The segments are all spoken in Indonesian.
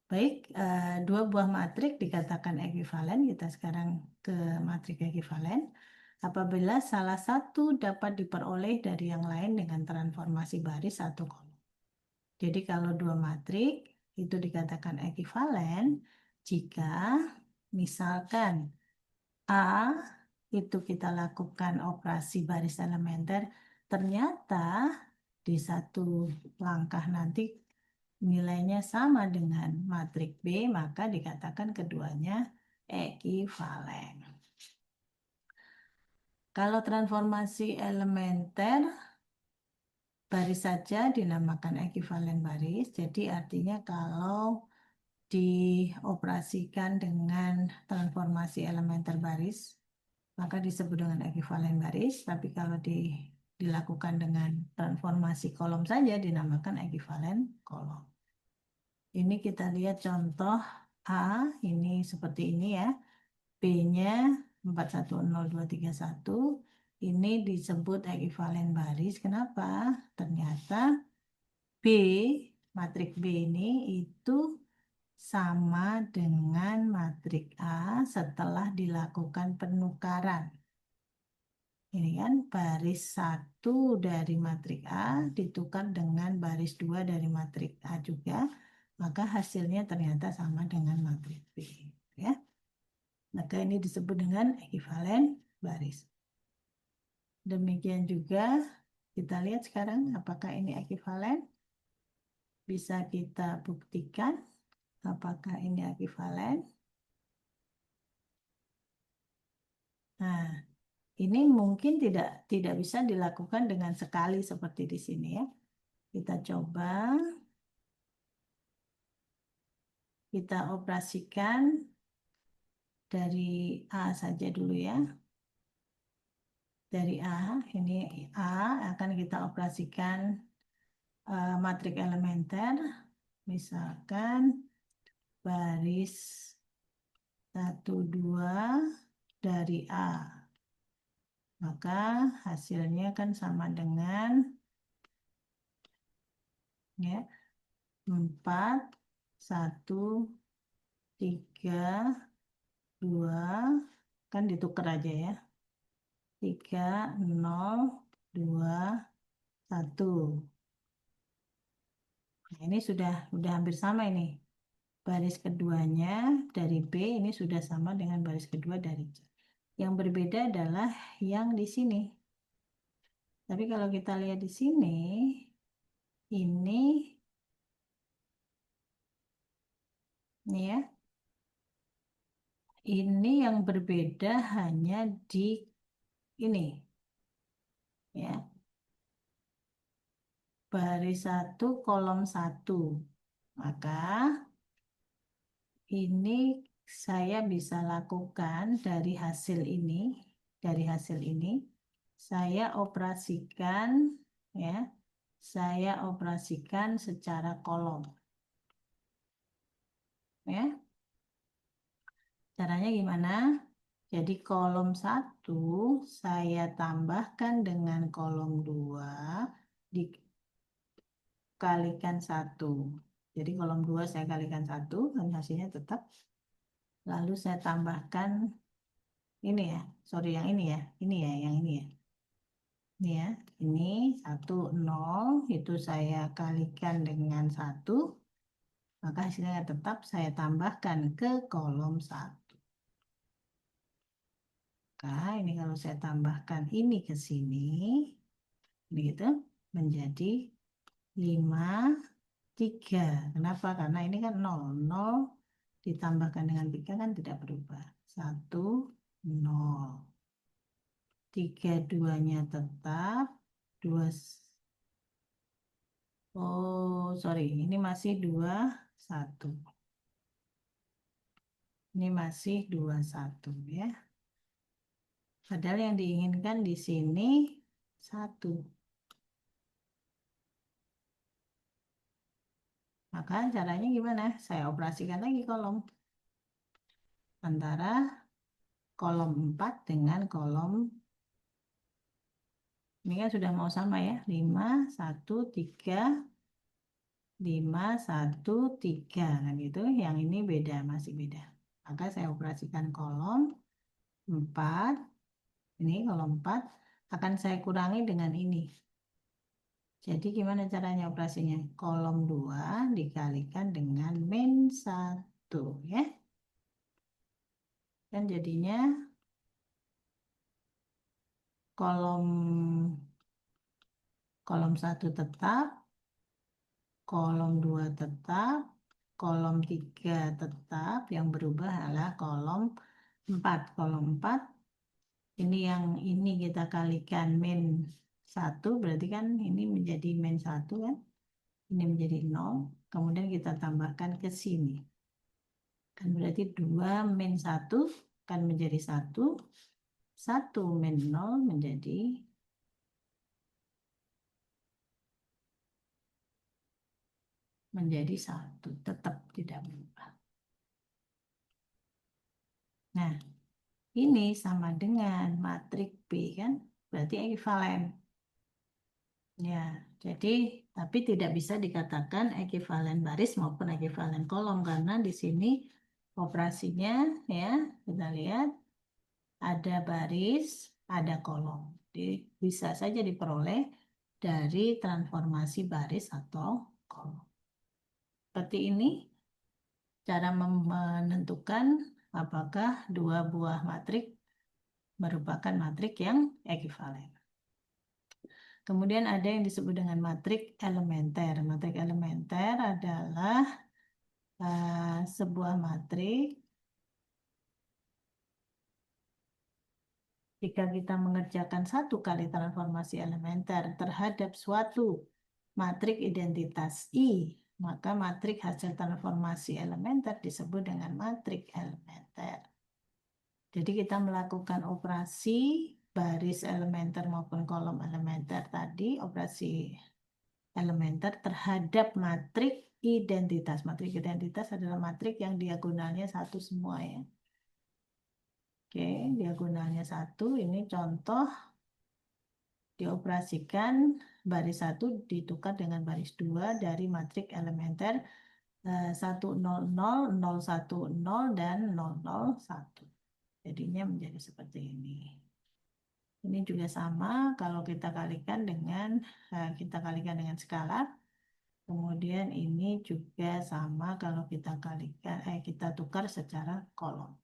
Baik, dua buah matrik dikatakan ekuivalen. Kita sekarang ke matrik ekuivalen. Apabila salah satu dapat diperoleh dari yang lain dengan transformasi baris atau kolom. Jadi kalau dua matrik itu dikatakan ekuivalen jika misalkan A itu kita lakukan operasi baris elementer, ternyata di satu langkah nanti nilainya sama dengan matrik B, maka dikatakan keduanya ekuivalen. Kalau transformasi elementer baris saja dinamakan ekuivalen baris. Jadi artinya kalau dioperasikan dengan transformasi elementer baris, maka disebut dengan ekuivalen baris. Tapi kalau dilakukan dengan transformasi kolom saja dinamakan ekuivalen kolom. Ini kita lihat contoh A, ini seperti ini ya. B-nya 410231. Ini disebut ekuivalen baris. Kenapa? Ternyata B, matrik B ini itu sama dengan matrik A setelah dilakukan penukaran. Ini kan baris 1 dari matrik A ditukar dengan baris 2 dari matrik A juga, maka hasilnya ternyata sama dengan matrik B. Ya. Maka ini disebut dengan ekuivalen baris. Demikian juga kita lihat sekarang apakah ini ekuivalen. Bisa kita buktikan apakah ini ekuivalen. Nah, ini mungkin tidak bisa dilakukan dengan sekali seperti di sini ya. Kita coba, kita operasikan dari A saja dulu ya. Dari A, ini A akan kita operasikan matrik elementer. Misalkan baris 1, 2 dari A. Maka hasilnya kan sama dengan ya 4, 1, 3, 2, kan ditukar aja ya. 3, 0, 2, 1. Nah, ini sudah hampir sama ini. Baris keduanya dari B ini sudah sama dengan baris kedua dari C. Yang berbeda adalah yang di sini. Tapi kalau kita lihat di sini, ini ya, ini yang berbeda hanya di ini, ya, baris 1 kolom 1. Maka ini saya bisa lakukan dari hasil ini, saya operasikan ya, saya operasikan secara kolom. Ya. Caranya gimana? Jadi kolom 1 saya tambahkan dengan kolom 2 dikalikan 1. Jadi kolom 2 saya kalikan 1 dan hasilnya tetap. Lalu saya tambahkan ini ya, sorry yang ini ya, yang ini ya. Ini ya, ini 1, 0 itu saya kalikan dengan 1. Maka hasilnya tetap saya tambahkan ke kolom 1. Maka ini kalau saya tambahkan ini ke sini, begitu, menjadi 5, 3. Kenapa? Karena ini kan 0. 0 ditambahkan dengan 3 kan tidak berubah. 1, 0. 3 duanya tetap. 2. Oh, sorry. Ini masih 2, 1. Ini masih 2, 1 ya. Padahal yang diinginkan di sini 1. Maka caranya gimana? Saya operasikan lagi kolom. Antara kolom 4 dengan kolom, ini kan sudah mau sama ya. 5, 1, 3, 5, 1, 3. Nah gitu, yang ini beda, masih beda. Maka saya operasikan kolom 4. Ini kolom 4 akan saya kurangi dengan ini. Jadi gimana caranya operasinya? Kolom 2 dikalikan dengan min 1 ya. Dan jadinya kolom kolom 1 tetap, kolom 2 tetap, kolom 3 tetap, yang berubah adalah kolom 4. Kolom 4 ini yang ini kita kalikan min 1, berarti kan ini menjadi min 1 kan. Ini menjadi 0, kemudian kita tambahkan ke sini. Kan berarti 2 min 1 kan menjadi 1, 1 min 0 menjadi 1, tetap tidak berubah. Nah, ini sama dengan matrik B kan, berarti ekuivalen. Ya, jadi tapi tidak bisa dikatakan ekuivalen baris maupun ekuivalen kolom karena di sini operasinya ya kita lihat ada baris, ada kolom. Jadi bisa saja diperoleh dari transformasi baris atau kolom. Seperti ini cara menentukan apakah dua buah matrik merupakan matrik yang ekuivalen. Kemudian ada yang disebut dengan matrik elementer. Matrik elementer adalah sebuah matrik jika kita mengerjakan satu kali transformasi elementer terhadap suatu matrik identitas I, maka matrik hasil transformasi elementer disebut dengan matrik elementer. Jadi kita melakukan operasi baris elementer maupun kolom elementer tadi, operasi elementer terhadap matrik identitas. Matrik identitas adalah matrik yang diagonalnya satu semua ya. Oke, diagonalnya satu. Ini contoh dioperasikan baris 1 ditukar dengan baris 2 dari matrik elementer 1, 0, 0, 0, 1, 0, dan 0, 0, 1. Jadinya menjadi seperti ini. Ini juga sama kalau kita kalikan dengan skalar. Kemudian ini juga sama kalau kita tukar secara kolom.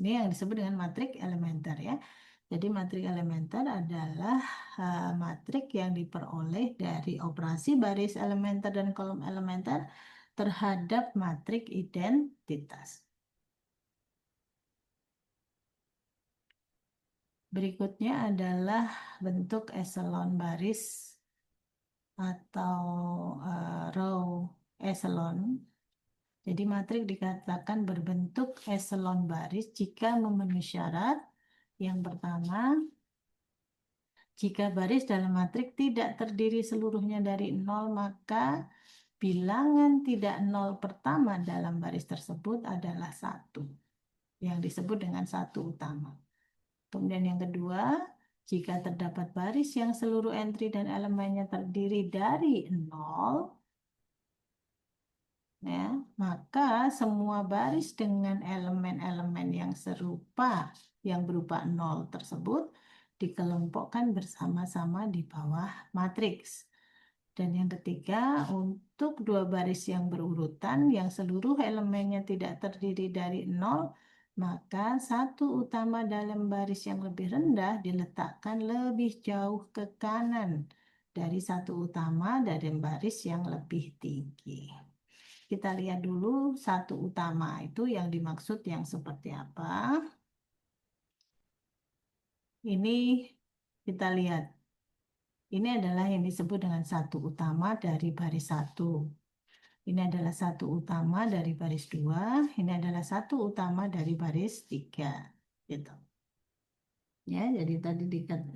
Ini yang disebut dengan matrik elementer ya. Jadi matrik elementer adalah matrik yang diperoleh dari operasi baris elementer dan kolom elementer terhadap matrik identitas. Berikutnya adalah bentuk eselon baris atau row eselon. Jadi matrik dikatakan berbentuk eselon baris jika memenuhi syarat. Yang pertama, jika baris dalam matrik tidak terdiri seluruhnya dari 0, maka bilangan tidak 0 pertama dalam baris tersebut adalah 1, yang disebut dengan 1 utama. Kemudian yang kedua, jika terdapat baris yang seluruh entry dan elemennya terdiri dari 0, ya, maka semua baris dengan elemen-elemen yang serupa yang berupa 0 tersebut dikelompokkan bersama-sama di bawah matriks. Dan yang ketiga, untuk dua baris yang berurutan yang seluruh elemennya tidak terdiri dari 0, maka satu utama dalam baris yang lebih rendah diletakkan lebih jauh ke kanan dari satu utama dalam baris yang lebih tinggi. Kita lihat dulu satu utama itu yang dimaksud yang seperti apa. Ini kita lihat. Ini adalah yang disebut dengan satu utama dari baris 1. Ini adalah satu utama dari baris 2. Ini adalah satu utama dari baris 3. Gitu. Ya, jadi tadi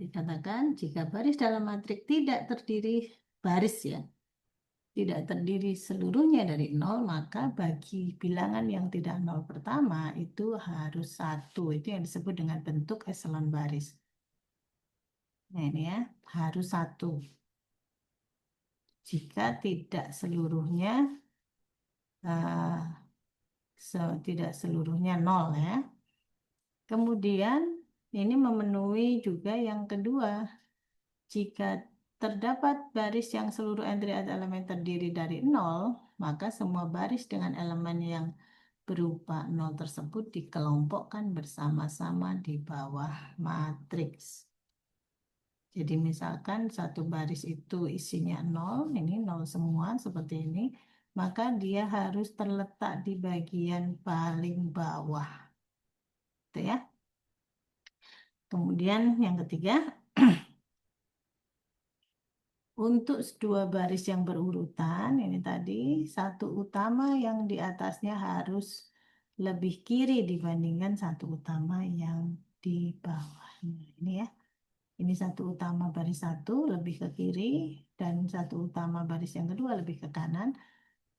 dikatakan jika baris dalam matrik tidak terdiri baris ya, tidak terdiri seluruhnya dari 0, maka bagi bilangan yang tidak 0 pertama itu harus 1. Itu yang disebut dengan bentuk eselon baris. Nah ini ya, harus 1. jika tidak seluruhnya eh, tidak seluruhnya nol ya. Kemudian ini memenuhi juga yang kedua. Jika terdapat baris yang seluruh entry atau elemen terdiri dari nol, maka semua baris dengan elemen yang berupa nol tersebut dikelompokkan bersama-sama di bawah matriks. Jadi misalkan satu baris itu isinya nol, ini nol semua seperti ini, maka dia harus terletak di bagian paling bawah. Gitu ya. Kemudian yang ketiga, untuk dua baris yang berurutan, ini tadi satu utama yang di atasnya harus lebih kiri dibandingkan satu utama yang di bawahnya. Ini ya, ini satu utama baris satu lebih ke kiri dan satu utama baris yang kedua lebih ke kanan.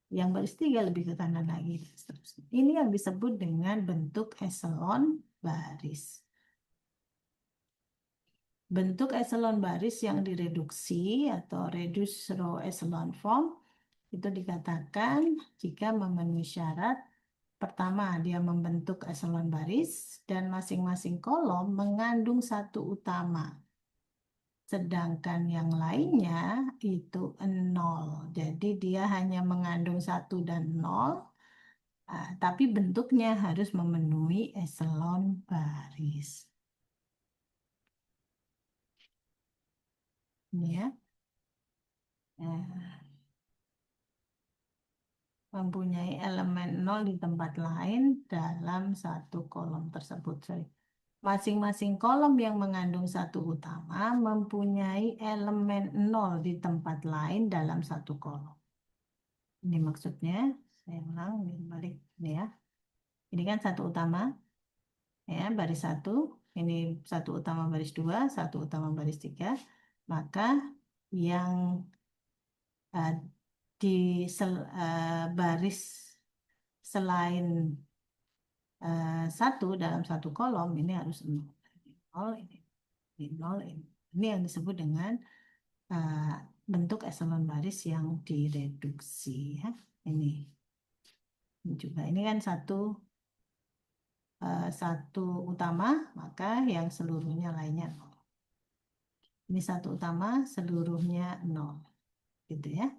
Yang baris tiga lebih ke kanan lagi. Dan seterusnya. Ini yang disebut dengan bentuk eselon baris. Bentuk eselon baris yang direduksi atau reduced row echelon form itu dikatakan jika memenuhi syarat. Pertama, dia membentuk eselon baris dan masing-masing kolom mengandung satu utama. Sedangkan yang lainnya itu nol. Jadi dia hanya mengandung satu dan nol, tapi bentuknya harus memenuhi eselon baris. Ini ya. Nah, mempunyai elemen nol di tempat lain dalam satu kolom tersebut. Sorry. Masing-masing kolom yang mengandung satu utama mempunyai elemen nol di tempat lain dalam satu kolom. Ini maksudnya, saya ulang, ini balik ini ya. Ini kan satu utama, ya baris satu. Ini satu utama baris dua, satu utama baris tiga. Maka yang eh, di baris selain satu dalam satu kolom ini harus nol. Nol ini nol ini. Ini yang disebut dengan eh, bentuk eselon baris yang direduksi ya. Ini juga ini kan satu utama maka yang seluruhnya lainnya nol. Ini satu utama seluruhnya nol gitu ya.